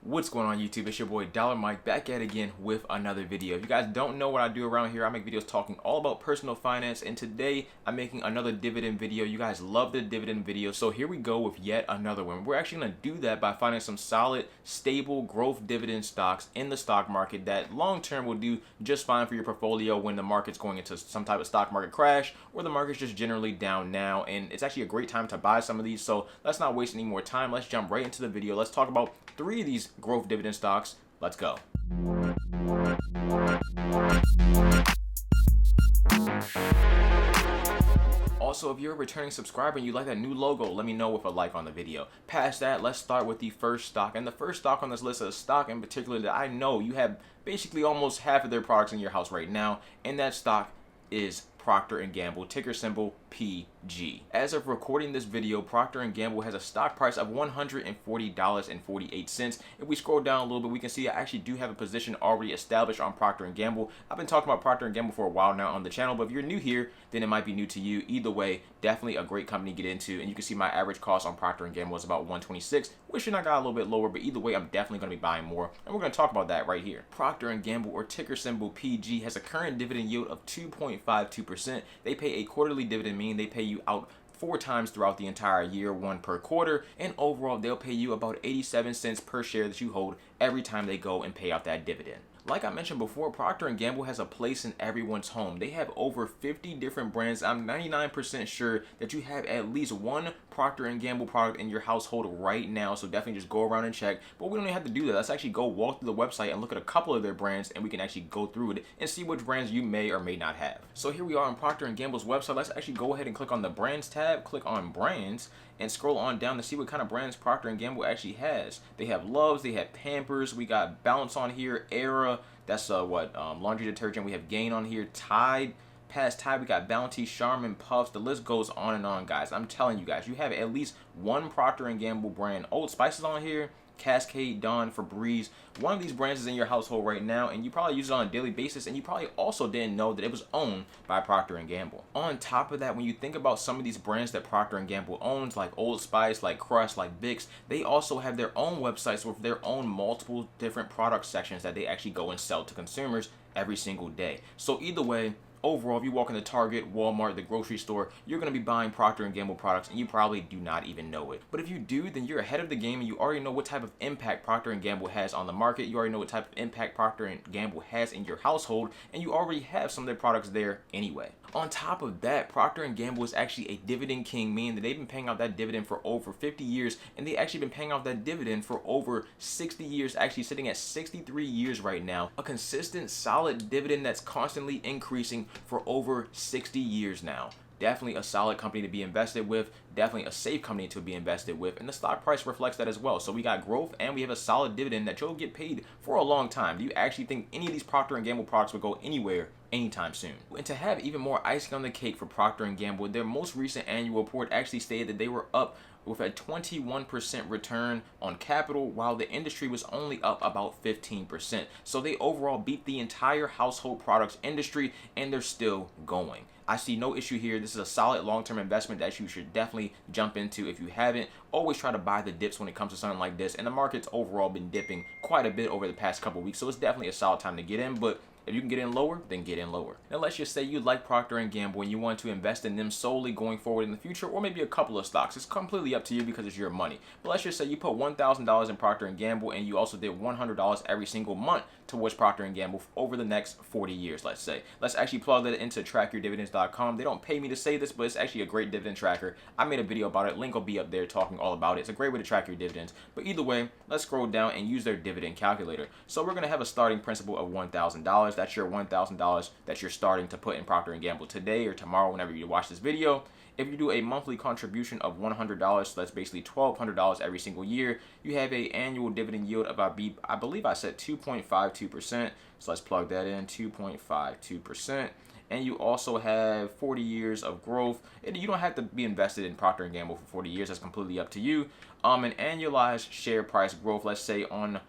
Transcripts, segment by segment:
What's going on YouTube? It's your boy Dollar Mike back at it again with another video. If you guys don't know what I do around here, I make videos talking all about personal finance, and today I'm making another dividend video. You guys love the dividend video, so here we go with yet another one. We're actually going to do that by finding some solid, stable growth dividend stocks in the stock market that long term will do just fine for your portfolio when the market's going into some type of stock market crash or the market's just generally down now. And it's actually a great time to buy some of these, so let's not waste any more time. Let's jump right into the video. Let's talk about 3 of these growth dividend stocks. Let's go. Also, if you're a returning subscriber and you like that new logo, let me know with a like on the video. Past that, let's start with the first stock. And the first stock on this list is a stock in particular that I know you have basically almost half of their products in your house right now, and that stock is Proctor Gamble, ticker symbol PG. As of recording this video, Procter & Gamble has a stock price of $140.48. If we scroll down a little bit, we can see I actually do have a position already established on Procter & Gamble. I've been talking about Procter & Gamble for a while now on the channel, but if you're new here, then it might be new to you. Either way, definitely a great company to get into, and you can see my average cost on Procter & Gamble is about $126, wishing I got a little bit lower, but either way, I'm definitely going to be buying more, and we're going to talk about that right here. Procter & Gamble, or ticker symbol PG, has a current dividend yield of 2.52%. They pay a quarterly dividend, meaning they pay you out 4 times throughout the entire year, 1 per quarter, and overall they'll pay you about 87 cents per share that you hold every time they go and pay out that dividend. Like I mentioned before, Procter & Gamble has a place in everyone's home. They have over 50 different brands. I'm 99% sure that you have at least one Procter & Gamble product in your household right now, so definitely just go around and check. But we don't even have to do that. Let's actually go walk through the website and look at a couple of their brands, and we can actually go through it and see which brands you may or may not have. So here we are on Procter & Gamble's website. Let's actually go ahead and click on the Brands tab, click on Brands, and scroll on down to see what kind of brands Procter & Gamble actually has. They have Love's, they have Pampers, we got Balance on here, Era, that's laundry detergent. We have Gain on here, Tide. Past Tide, we got Bounty, Charmin, Puffs. The list goes on and on, guys. I'm telling you guys, you have at least one Procter & Gamble brand. Old Spice is on here, Cascade, Dawn, Febreze. One of these brands is in your household right now, and you probably use it on a daily basis, and you probably also didn't know that it was owned by Procter & Gamble. On top of that, when you think about some of these brands that Procter & Gamble owns, like Old Spice, like Crust, like Vicks, they also have their own websites with their own multiple different product sections that they actually go and sell to consumers every single day. So either way, overall, if you walk into Target, Walmart, the grocery store, you're going to be buying Procter & Gamble products, and you probably do not even know it. But if you do, then you're ahead of the game, and you already know what type of impact Procter & Gamble has on the market. You already know what type of impact Procter & Gamble has in your household, and you already have some of their products there anyway. On top of that, Procter & Gamble is actually a dividend king, meaning that they've been paying out that dividend for over 50 years, and they actually been paying out that dividend for over 60 years, actually sitting at 63 years right now. A consistent, solid dividend that's constantly increasing for over 60 years now. Definitely a solid company to be invested with, definitely a safe company to be invested with, and the stock price reflects that as well. So we got growth, and we have a solid dividend that you'll get paid for a long time. Do you actually think any of these Procter & Gamble products will go anywhere anytime soon? And to have even more icing on the cake for Procter & Gamble, their most recent annual report actually stated that they were up with a 21% return on capital, while the industry was only up about 15%. So they overall beat the entire household products industry, and they're still going. I see no issue here. This is a solid long-term investment that you should definitely jump into if you haven't. Always try to buy the dips when it comes to something like this, and the market's overall been dipping quite a bit over the past couple weeks, so it's definitely a solid time to get in. But if you can get in lower, then get in lower. Now let's just say you like Procter & Gamble and you want to invest in them solely going forward in the future, or maybe a couple of stocks. It's completely up to you because it's your money. But let's just say you put $1,000 in Procter & Gamble, and you also did $100 every single month towards Procter & Gamble over the next 40 years, let's say. Let's actually plug that into trackyourdividends.com. They don't pay me to say this, but it's actually a great dividend tracker. I made a video about it. Link will be up there talking all about it. It's a great way to track your dividends. But either way, let's scroll down and use their dividend calculator. So we're going to have a starting principal of $1,000. That's your $1,000 that you're starting to put in Procter & Gamble today or tomorrow whenever you watch this video. If you do a monthly contribution of $100, so that's basically $1,200 every single year, you have an annual dividend yield of, I believe I said 2.52%. So let's plug that in, 2.52%. And you also have 40 years of growth. And you don't have to be invested in Procter & Gamble for 40 years. That's completely up to you. An annualized share price growth, let's say on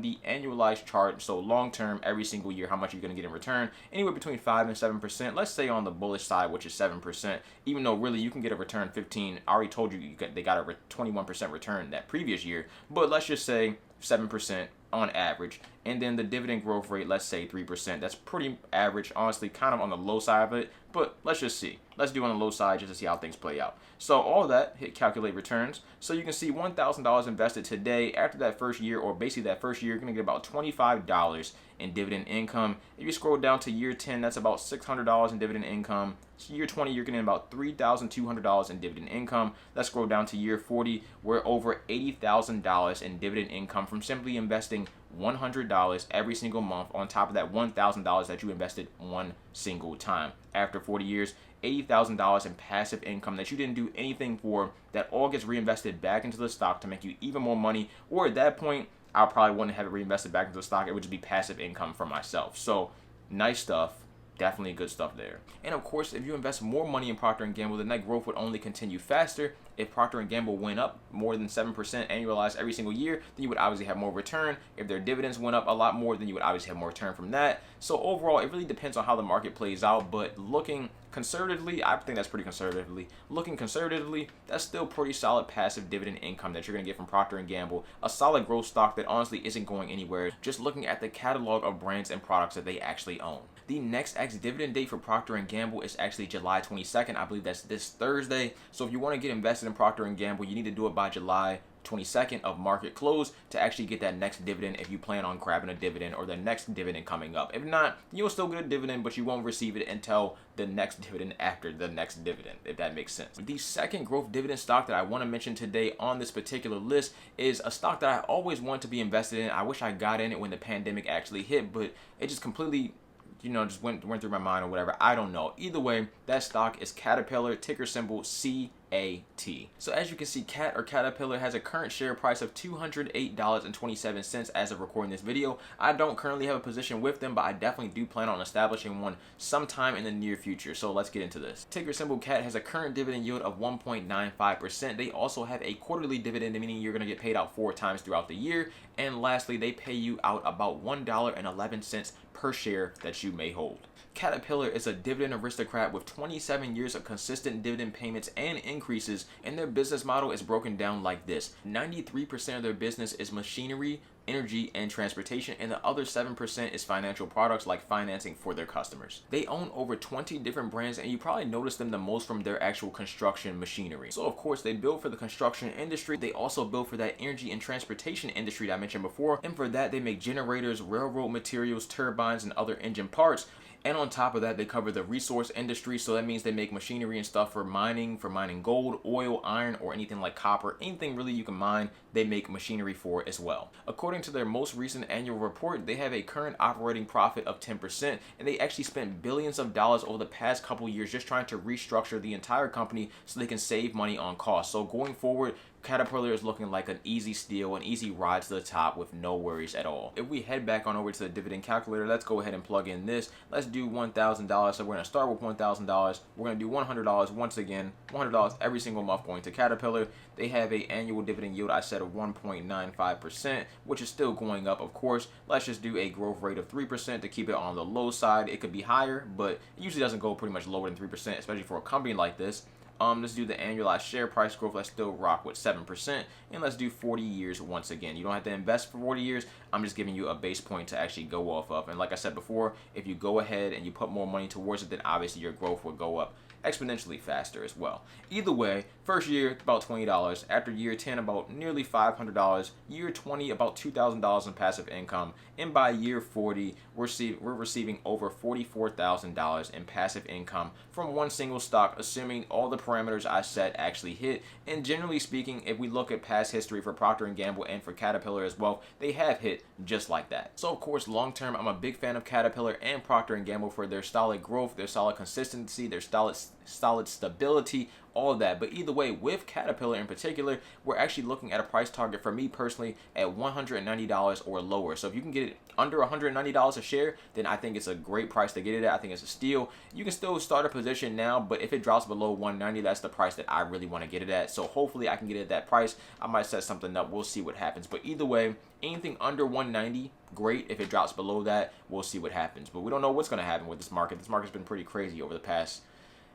the annualized chart, so long term, every single year, how much you're going to get in return, anywhere between 5 and 7%. Let's say on the bullish side, which is 7%, even though really you can get a return 15. I already told you, they got a 21% return that previous year, but let's just say 7% on average. And then the dividend growth rate, let's say 3%. That's pretty average, honestly, kind of on the low side of it, but let's just see. Let's do on the low side just to see how things play out. So all that, hit calculate returns. So you can see $1,000 invested today. After that first year, or basically that first year, you're gonna get about $25 in dividend income. If you scroll down to year 10, that's about $600 in dividend income. So year 20, you're getting about $3,200 in dividend income. Let's scroll down to year 40, we're over $80,000 in dividend income from simply investing $100 every single month on top of that $1,000 that you invested one single time. After 40 years, $80,000 in passive income that you didn't do anything for, that all gets reinvested back into the stock to make you even more money. Or at that point, I probably wouldn't have it reinvested back into the stock. It would just be passive income for myself. So nice stuff. Definitely good stuff there. And of course, if you invest more money in Procter & Gamble, then that growth would only continue faster. If Procter & Gamble went up more than 7% annualized every single year, then you would obviously have more return. If their dividends went up a lot more, then you would obviously have more return from that. So overall, it really depends on how the market plays out. But looking conservatively, I think that's pretty conservatively. Looking conservatively, that's still pretty solid passive dividend income that you're going to get from Procter & Gamble. A solid growth stock that honestly isn't going anywhere. Just looking at the catalog of brands and products that they actually own. The next ex-dividend date for Procter & Gamble is actually July 22nd. I believe that's this Thursday. So if you want to get invested in Procter & Gamble, you need to do it by July 22nd of market close to actually get that next dividend if you plan on grabbing a dividend or the next dividend coming up. If not, you'll still get a dividend, but you won't receive it until the next dividend after the next dividend, if that makes sense. The second growth dividend stock that I want to mention today on this particular list is a stock that I always wanted to be invested in. I wish I got in it when the pandemic actually hit, but it just completely just went through my mind or whatever. I don't know. Either way, that stock is Caterpillar, ticker symbol CAT. So as you can see, Caterpillar has a current share price of $208.27 as of recording this video. I don't currently have a position with them, but I definitely do plan on establishing one sometime in the near future. So let's get into this. Ticker symbol CAT has a current dividend yield of 1.95%. They also have a quarterly dividend, meaning you're going to get paid out 4 times throughout the year. And lastly, they pay you out about $1.11 per share that you may hold. Caterpillar is a dividend aristocrat with 27 years of consistent dividend payments and increases, and their business model is broken down like this. 93% of their business is machinery, energy, and transportation, and the other 7% is financial products like financing for their customers. They own over 20 different brands, and you probably notice them the most from their actual construction machinery. So of course, they build for the construction industry. They also build for that energy and transportation industry that I mentioned before, and for that they make generators, railroad materials, turbines, and other engine parts. And on top of that, they cover the resource industry, so that means they make machinery and stuff for mining gold, oil, iron, or anything like copper. Anything really you can mine, they make machinery for as well. According to their most recent annual report, they have a current operating profit of 10%, and they actually spent billions of dollars over the past couple years just trying to restructure the entire company so they can save money on costs. So going forward, Caterpillar is looking like an easy steal, an easy ride to the top with no worries at all. If we head back on over to the dividend calculator, let's go ahead and plug in this. Let's do $1,000. So we're going to start with $1,000. We're going to do $100 once again, $100 every single month going to Caterpillar. They have an annual dividend yield, I said, of 1.95%, which is still going up, of course. Let's just do a growth rate of 3% to keep it on the low side. It could be higher, but it usually doesn't go pretty much lower than 3%, especially for a company like this. Let's do the annualized share price growth. Let's still rock with 7%. And let's do 40 years once again. You don't have to invest for 40 years. I'm just giving you a base point to actually go off of. And like I said before, if you go ahead and you put more money towards it, then obviously your growth will go up exponentially faster as well. Either way, first year about $20, after year 10 about nearly $500, year 20 about $2,000 in passive income, and by year 40 we're receiving over $44,000 in passive income from one single stock, assuming all the parameters I set actually hit. And generally speaking, if we look at past history for Procter & Gamble and for Caterpillar as well, they have hit just like that. So of course, long term, I'm a big fan of Caterpillar and Procter & Gamble for their solid growth, their solid consistency, their solid stability, all of that. But either way, with Caterpillar in particular, we're actually looking at a price target for me personally at $190 or lower. So if you can get it under $190 a share, then I think it's a great price to get it at. I think it's a steal. You can still start a position now, but if it drops below $190, that's the price that I really want to get it at. So hopefully I can get it at that price. I might set something up. We'll see what happens. But either way, anything under $190, great. If it drops below that, we'll see what happens. But we don't know what's going to happen with this market. This market's been pretty crazy over the past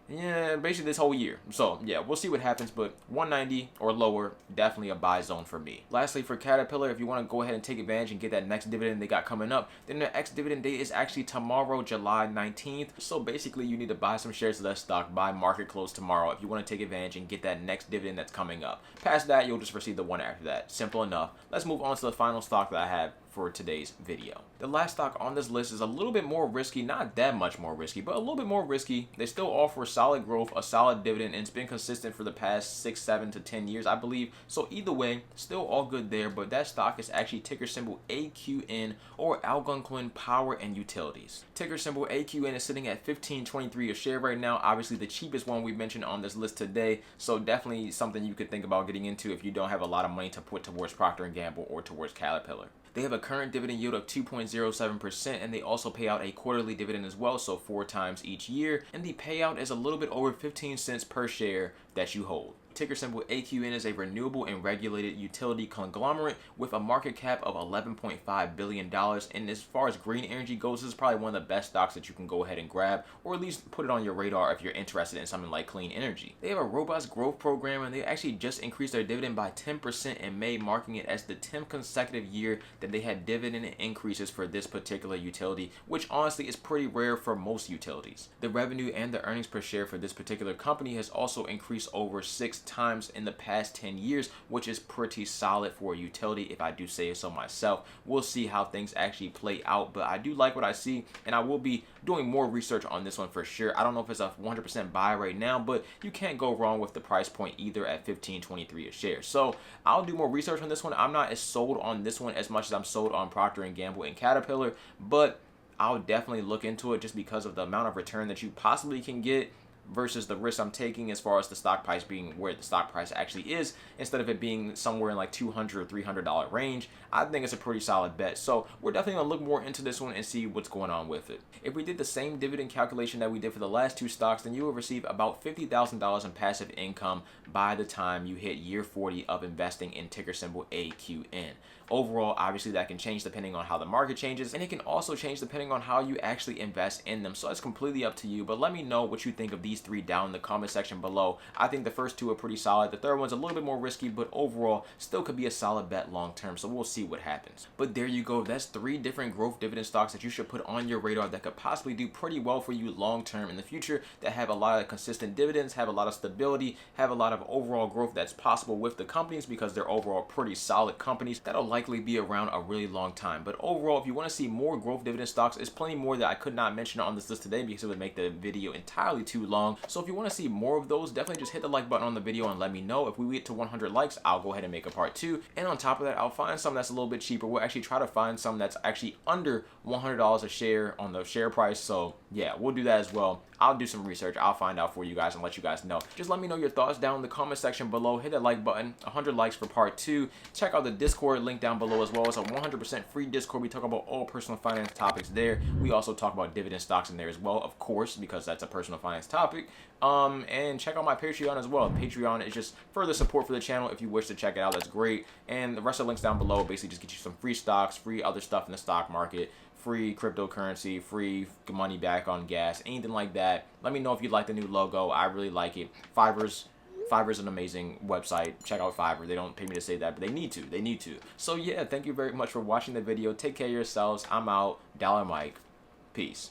yeah, basically this whole year. So yeah, we'll see what happens, but 190 or lower, definitely a buy zone for me. Lastly, for Caterpillar, if you want to go ahead and take advantage and get that next dividend they got coming up, then the ex-dividend date is actually tomorrow, July 19th. So basically, you need to buy some shares of that stock by market close tomorrow if you want to take advantage and get that next dividend that's coming up. Past that, you'll just receive the one after that. Simple enough. Let's move on to the final stock that I have for today's video. The last stock on this list is a little bit more risky, not that much more risky, but a little bit more risky. They still offer solid growth, a solid dividend, and it's been consistent for the past 6, 7 to 10 years, I believe. So either way, still all good there, but that stock is actually ticker symbol AQN, or Algonquin Power and Utilities. Ticker symbol AQN is sitting at $15.23 a share right now, obviously the cheapest one we mentioned on this list today, so definitely something you could think about getting into if you don't have a lot of money to put towards Procter Gamble or towards Caterpillar. They have a current dividend yield of 2.07%, and they also pay out a quarterly dividend as well, so 4 times each year, and the payout is a little bit over 15 cents per share that you hold. Ticker symbol AQN is a renewable and regulated utility conglomerate with a market cap of $11.5 billion. And as far as green energy goes, this is probably one of the best stocks that you can go ahead and grab, or at least put it on your radar if you're interested in something like clean energy. They have a robust growth program, and they actually just increased their dividend by 10% in May, marking it as the 10th consecutive year that they had dividend increases for this particular utility, which honestly is pretty rare for most utilities. The revenue and the earnings per share for this particular company has also increased over 6 times in the past 10 years, which is pretty solid for a utility if I do say so myself. We'll see how things actually play out, but I do like what I see, and I will be doing more research on this one for sure. I don't know if it's a 100% buy right now, but you can't go wrong with the price point either at $15.23 a share. So I'll do more research on this one. I'm not as sold on this one as much as I'm sold on Procter & Gamble and Caterpillar, but I'll definitely look into it just because of the amount of return that you possibly can get versus the risk I'm taking as far as the stock price being where the stock price actually is, instead of it being somewhere in like $200 or $300 range. I think it's a pretty solid bet. So we're definitely gonna look more into this one and see what's going on with it. If we did the same dividend calculation that we did for the last 2 stocks, then you will receive about $50,000 in passive income by the time you hit year 40 of investing in ticker symbol AQN. Overall, obviously that can change depending on how the market changes, and it can also change depending on how you actually invest in them. So it's completely up to you, but let me know what you think of these 3 down in the comment section below. I think the first 2 are pretty solid. The third one's a little bit more risky, but overall still could be a solid bet long term, so we'll see what happens. But there you go. That's 3 different growth dividend stocks that you should put on your radar that could possibly do pretty well for you long term in the future, that have a lot of consistent dividends, have a lot of stability, have a lot of overall growth that's possible with the companies because they're overall pretty solid companies that'll likely be around a really long time. But overall, if you want to see more growth dividend stocks, there's plenty more that I could not mention on this list today because it would make the video entirely too long. So if you want to see more of those, definitely just hit the like button on the video and let me know. If we get to 100 likes, I'll go ahead and make a part 2. And on top of that, I'll find some that's a little bit cheaper. We'll actually try to find some that's actually under $100 a share on the share price. So yeah, we'll do that as well. I'll do some research. I'll find out for you guys and let you guys know. Just let me know your thoughts down in the comment section below. Hit that like button. 100 likes for part 2. Check out the Discord link down below as well. It's a 100% free Discord. We talk about all personal finance topics there. We also talk about dividend stocks in there as well, of course, because that's a personal finance topic. And check out my Patreon as well. Patreon is just further support for the channel. If you wish to check it out, that's great. And the rest of the links down below basically just get you some free stocks, free other stuff in the stock market, free cryptocurrency, free money back on gas, anything like that. Let me know if you like the new logo. I really like it. Fiverr's an amazing website. Check out Fiverr. They don't pay me to say that, but they need to. They need to. So yeah, thank you very much for watching the video. Take care of yourselves. I'm out. Dollar Mike. Peace.